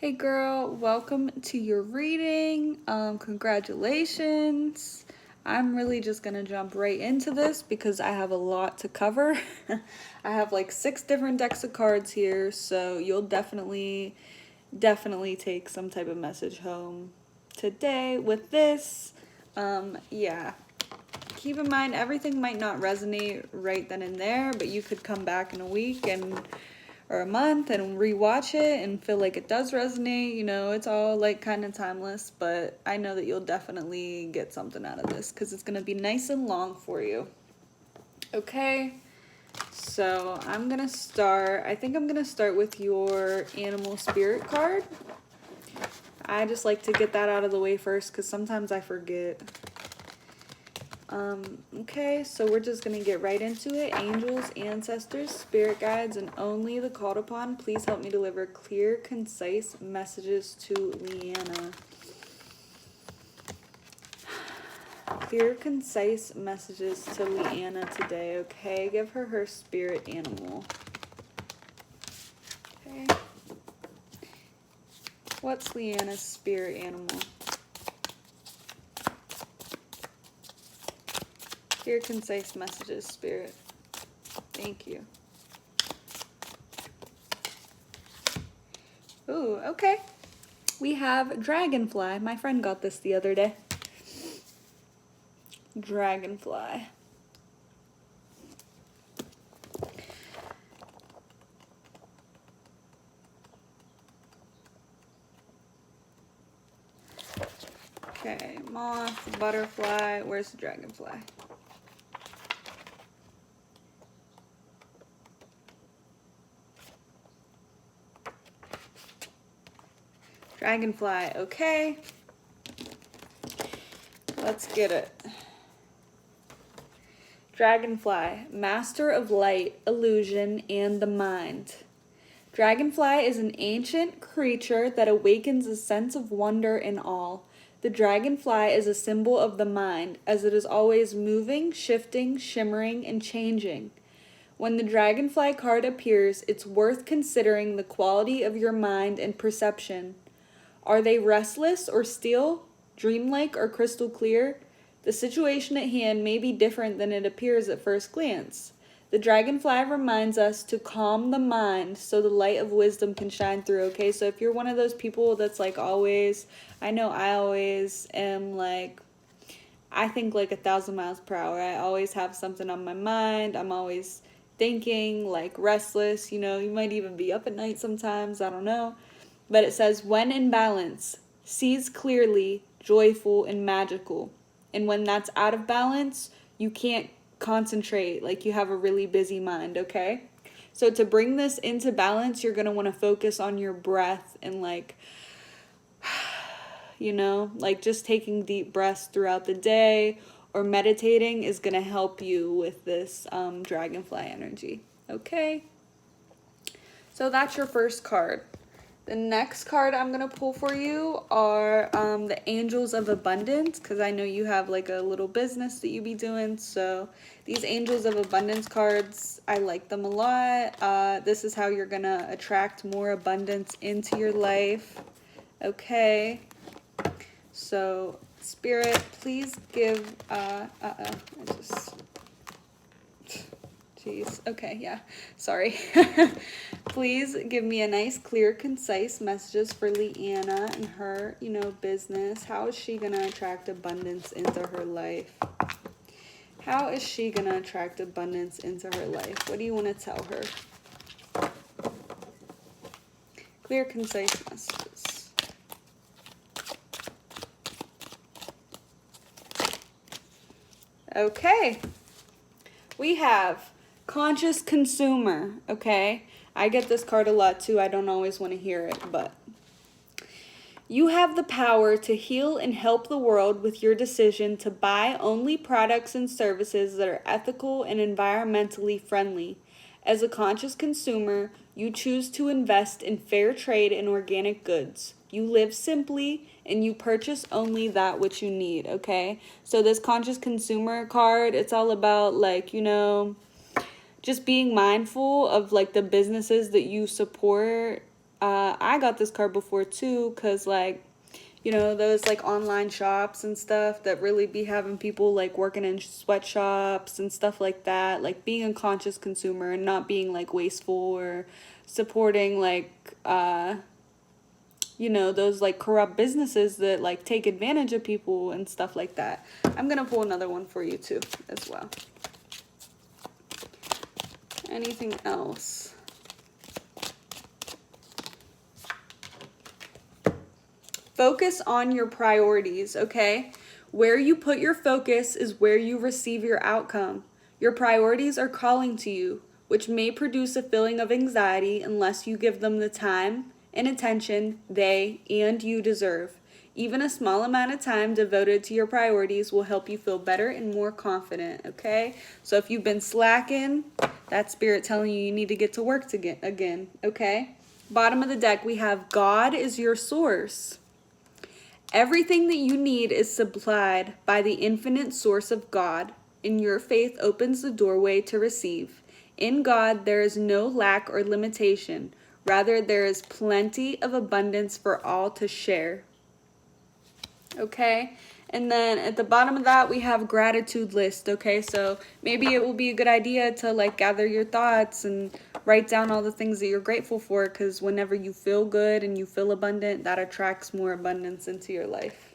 Hey girl, welcome to your reading. Congratulations. I'm really just gonna jump right into this because I have a lot to cover. I have like 6 different decks of cards here, so you'll definitely take some type of message home today with this. Yeah. Keep in mind everything might not resonate right then and there, but you could come back in a week or a month and rewatch it and feel like it does resonate. It's all like kind of timeless, but I know that you'll definitely get something out of this because it's going to be nice and long for you. Okay, so I think I'm going to start with your animal spirit card. I just like to get that out of the way first because sometimes I forget. Okay, so we're just gonna get right into it. Angels, ancestors, spirit guides, and only the called upon, please help me deliver clear, concise messages to Leanna. Clear, concise messages to Leanna today, okay? Give her spirit animal. Okay. What's Leanna's spirit animal? Clear, concise messages, spirit. Thank you. Ooh, okay. We have Dragonfly. My friend got this the other day. Dragonfly. Okay, moth, butterfly. Where's the dragonfly? Dragonfly, okay. Let's get it. Dragonfly, master of light, illusion, and the mind. Dragonfly is an ancient creature that awakens a sense of wonder and awe. The dragonfly is a symbol of the mind, as it is always moving, shifting, shimmering, and changing. When the dragonfly card appears, it's worth considering the quality of your mind and perception. Are they restless or still, dreamlike or crystal clear? The situation at hand may be different than it appears at first glance. The dragonfly reminds us to calm the mind so the light of wisdom can shine through, okay? So if you're one of those people that's like always, I know I always am like, I think like 1,000 miles per hour. I always have something on my mind. I'm always thinking, like restless, you might even be up at night sometimes, I don't know. But it says, when in balance, sees clearly, joyful, and magical. And when that's out of balance, you can't concentrate, like you have a really busy mind, okay? So to bring this into balance, you're going to want to focus on your breath and like like just taking deep breaths throughout the day or meditating is going to help you with this dragonfly energy. Okay? So that's your first card. The next card I'm going to pull for you are the Angels of Abundance, because I know you have like a little business that you be doing. So these Angels of Abundance cards, I like them a lot. This is how you're going to attract more abundance into your life. Okay. So, Spirit, please give, jeez, okay, yeah, sorry. Please give me a nice, clear, concise messages for Leanna and her, business. How is she going to attract abundance into her life? How is she going to attract abundance into her life? What do you want to tell her? Clear, concise messages. Okay. We have conscious consumer, okay? I get this card a lot too. I don't always want to hear it, but you have the power to heal and help the world with your decision to buy only products and services that are ethical and environmentally friendly. As a conscious consumer, you choose to invest in fair trade and organic goods. You live simply and you purchase only that which you need, okay? So this conscious consumer card, it's all about like, just being mindful of like the businesses that you support I got this card before too, because like, you know, those like online shops and stuff that really be having people like working in sweatshops and stuff like that, like being a conscious consumer and not being like wasteful or supporting like you know, those like corrupt businesses that like take advantage of people and stuff like that. I'm gonna pull another one for you too as well. Anything else? Focus on your priorities, okay? Where you put your focus is where you receive your outcome. Your priorities are calling to you, which may produce a feeling of anxiety unless you give them the time and attention they and you deserve. Even a small amount of time devoted to your priorities will help you feel better and more confident, okay? So if you've been slacking, that's spirit telling you need to get to work again, okay? Bottom of the deck, we have God is your source. Everything that you need is supplied by the infinite source of God, and your faith opens the doorway to receive. In God, there is no lack or limitation. Rather, there is plenty of abundance for all to share. Okay? And then at the bottom of that, we have gratitude list. Okay? So maybe it will be a good idea to like gather your thoughts and write down all the things that you're grateful for, because whenever you feel good and you feel abundant, that attracts more abundance into your life.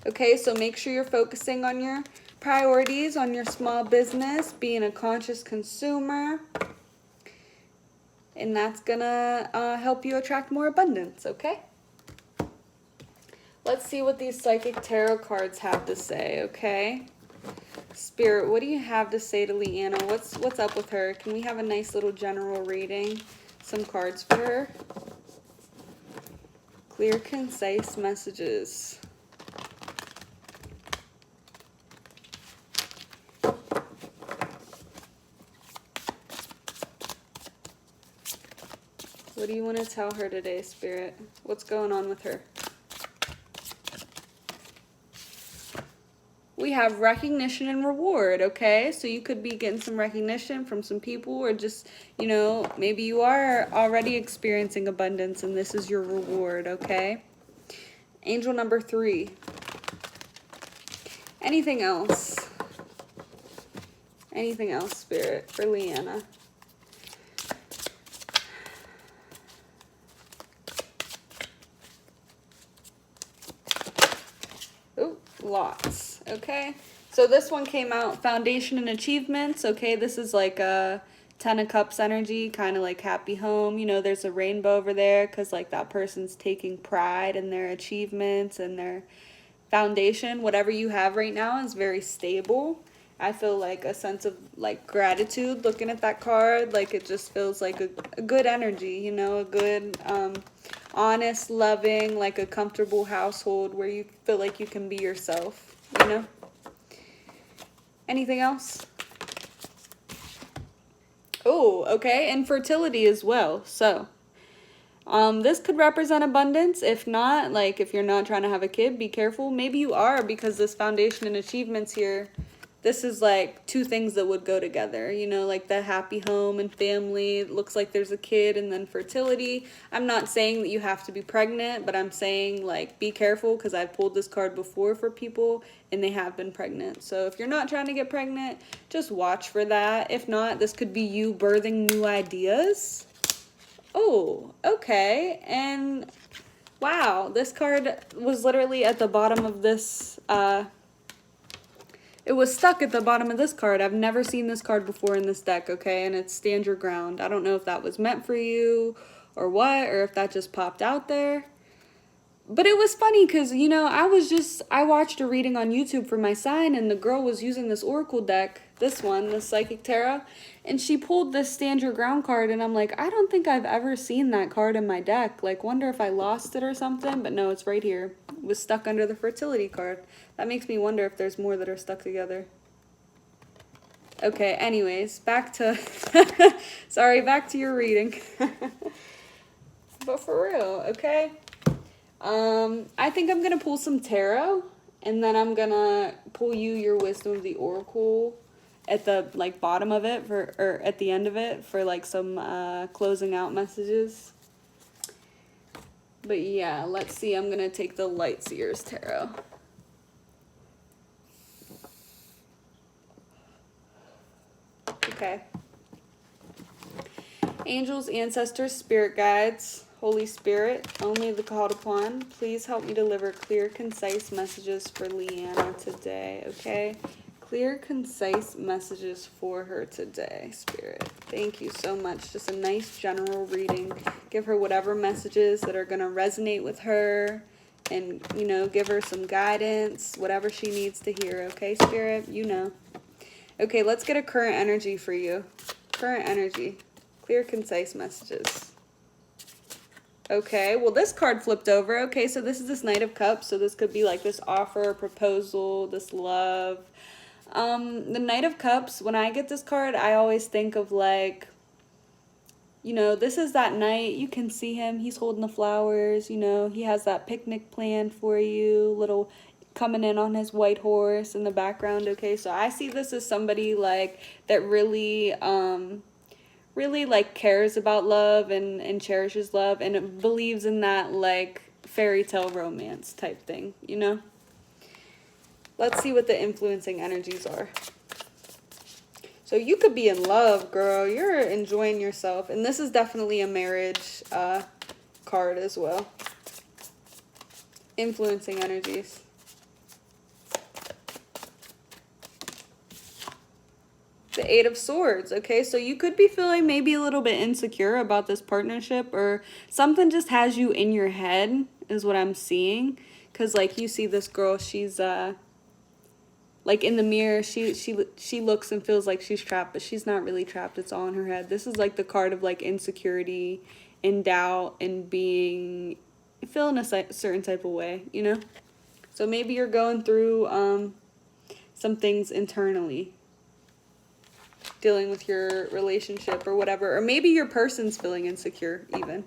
Okay? So make sure you're focusing on your priorities, on your small business, being a conscious consumer. And that's gonna help you attract more abundance. Okay? Let's see what these psychic tarot cards have to say, okay? Spirit, what do you have to say to Leanna? What's up with her? Can we have a nice little general reading? Some cards for her. Clear, concise messages. What do you want to tell her today, Spirit? What's going on with her? We have recognition and reward, okay? So you could be getting some recognition from some people, or just, you know, maybe you are already experiencing abundance and this is your reward, okay? Angel number 3. Anything else? Anything else, Spirit, for Leanna? Oh, lots. Okay, so this one came out, foundation and achievements. Okay, this is like a 10 of cups energy, kind of like happy home. You know, there's a rainbow over there because like that person's taking pride in their achievements and their foundation. Whatever you have right now is very stable. I feel like a sense of like gratitude looking at that card. Like it just feels like a good energy, you know, a good honest, loving, like a comfortable household where you feel like you can be yourself. You know? Anything else? Oh, okay, and fertility as well. So, this could represent abundance. If not, like if you're not trying to have a kid, be careful. Maybe you are, because this foundation and achievements here, this is like two things that would go together, you know, like the happy home and family. It looks like there's a kid, and then fertility. I'm not saying that you have to be pregnant, but I'm saying like be careful, because I've pulled this card before for people and they have been pregnant. So if you're not trying to get pregnant, just watch for that. If not, this could be you birthing new ideas. Oh, okay. And wow, this card was literally at the bottom of this it was stuck at the bottom of this card. I've never seen this card before in this deck, okay? And it's stand your ground. I don't know if that was meant for you or what, or if that just popped out there. But it was funny because, you know, I watched a reading on YouTube for my sign, and the girl was using this oracle deck, this one, the Psychic Tarot, and she pulled this Stand Your Ground card, and I'm like, I don't think I've ever seen that card in my deck. Like, wonder if I lost it or something, but no, it's right here. It was stuck under the fertility card. That makes me wonder if there's more that are stuck together. Okay, anyways, back to, sorry, back to your reading. But for real, okay? I think I'm going to pull some tarot, and then I'm going to pull you your Wisdom of the Oracle at the, like, bottom of it, or at the end of it, for, like, some, closing out messages. But yeah, let's see. I'm going to take the Light Seers Tarot. Okay. Angels, ancestors, spirit guides, Holy Spirit, only the called upon, please help me deliver clear, concise messages for Leanna today, okay? Clear, concise messages for her today, Spirit. Thank you so much. Just a nice general reading. Give her whatever messages that are going to resonate with her and, you know, give her some guidance, whatever she needs to hear, okay, Spirit? You know. Okay, let's get a current energy for you. Current energy. Clear, concise messages. Okay, well, this card flipped over. Okay, so this is this Knight of Cups. So this could be like this offer, proposal, this love. The Knight of Cups, when I get this card, I always think of like, you know, this is that night. You can see him. He's holding the flowers. You know, he has that picnic planned for you. Little coming in on his white horse in the background. Okay, so I see this as somebody like that really, really like cares about love and cherishes love and believes in that like fairy tale romance type thing, you know? Let's see what the influencing energies are. So you could be in love, girl. You're enjoying yourself. And this is definitely a marriage card as well. Influencing energies. The Eight of Swords. Okay, so you could be feeling maybe a little bit insecure about this partnership, or something just has you in your head is what I'm seeing. Because like you see this girl, she's like in the mirror, she looks and feels like she's trapped, but she's not really trapped. It's all in her head. This is like the card of like insecurity and doubt and being, feeling a certain type of way, you know? So maybe you're going through some things internally, dealing with your relationship or whatever. Or maybe your person's feeling insecure even,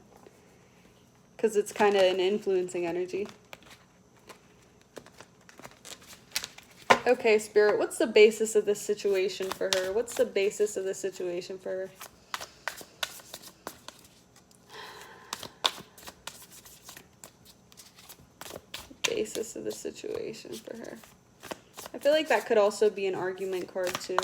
because it's kind of an influencing energy. Okay, Spirit, what's the basis of this situation for her? What's the basis of the situation for her? Basis of the situation for her. I feel like that could also be an argument card too.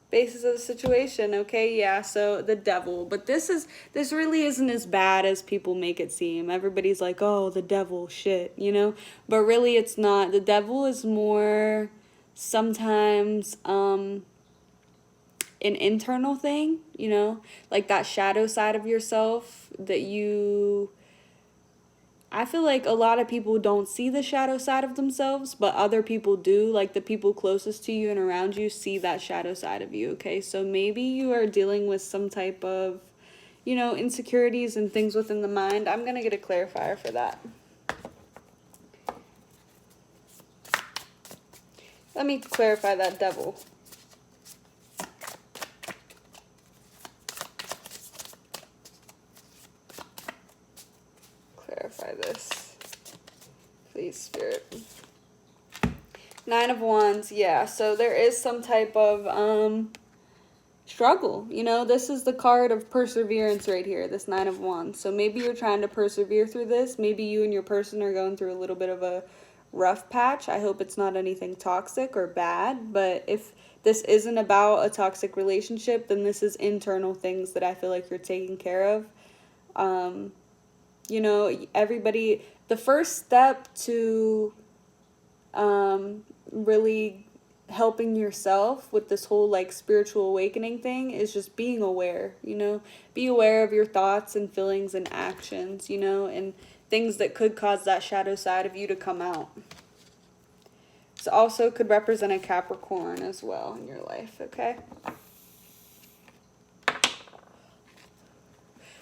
Basis of the situation. Okay, yeah, so the Devil. But this really isn't as bad as people make it seem. Everybody's like, oh, the devil, shit, you know? But really it's not. The devil is more sometimes an internal thing, you know? Like that shadow side of yourself that you... I feel like a lot of people don't see the shadow side of themselves, but other people do. Like the people closest to you and around you see that shadow side of you, okay? So maybe you are dealing with some type of, you know, insecurities and things within the mind. I'm going to get a clarifier for that. Let me clarify that Devil. Clarify this, please, Spirit. Nine of Wands, yeah, so there is some type of struggle, you know? This is the card of perseverance right here, this Nine of Wands. So maybe you're trying to persevere through this. Maybe you and your person are going through a little bit of a rough patch. I hope it's not anything toxic or bad, but if this isn't about a toxic relationship, then this is internal things that I feel like you're taking care of. You know, everybody, the first step to really helping yourself with this whole like spiritual awakening thing is just being aware, you know? Be aware of your thoughts and feelings and actions, you know, and things that could cause that shadow side of you to come out. This also could represent a Capricorn as well in your life, okay?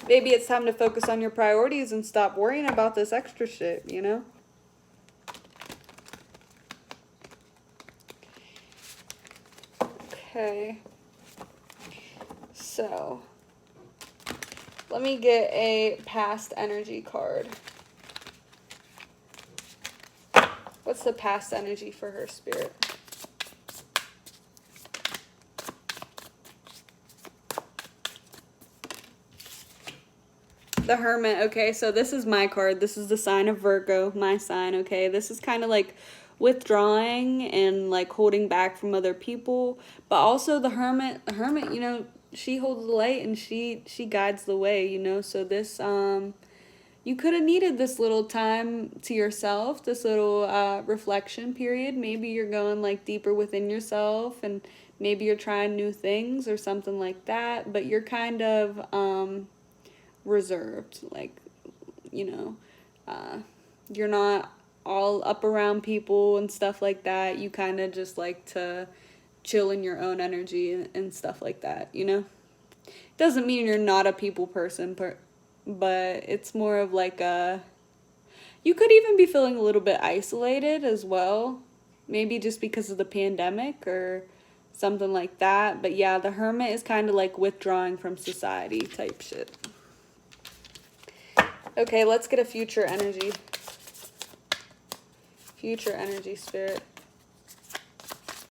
Maybe it's time to focus on your priorities and stop worrying about this extra shit, you know? Okay. So, let me get a past energy card. What's the past energy for her, Spirit? The Hermit, okay, so this is my card. This is the sign of Virgo, my sign, okay? This is kind of like withdrawing and like holding back from other people. But also the Hermit, you know, she holds the light and she guides the way, you know? So this, you could have needed this little time to yourself, this little reflection period. Maybe you're going like deeper within yourself and maybe you're trying new things or something like that, but you're kind of reserved, like, you know, you're not all up around people and stuff like that. You kind of just like to chill in your own energy and stuff like that, you know? Doesn't mean you're not a people person, but it's more of like you could even be feeling a little bit isolated as well, maybe just because of the pandemic or something like that. But yeah, the Hermit is kind of like withdrawing from society type shit. Okay, let's get a future energy. Future energy, Spirit.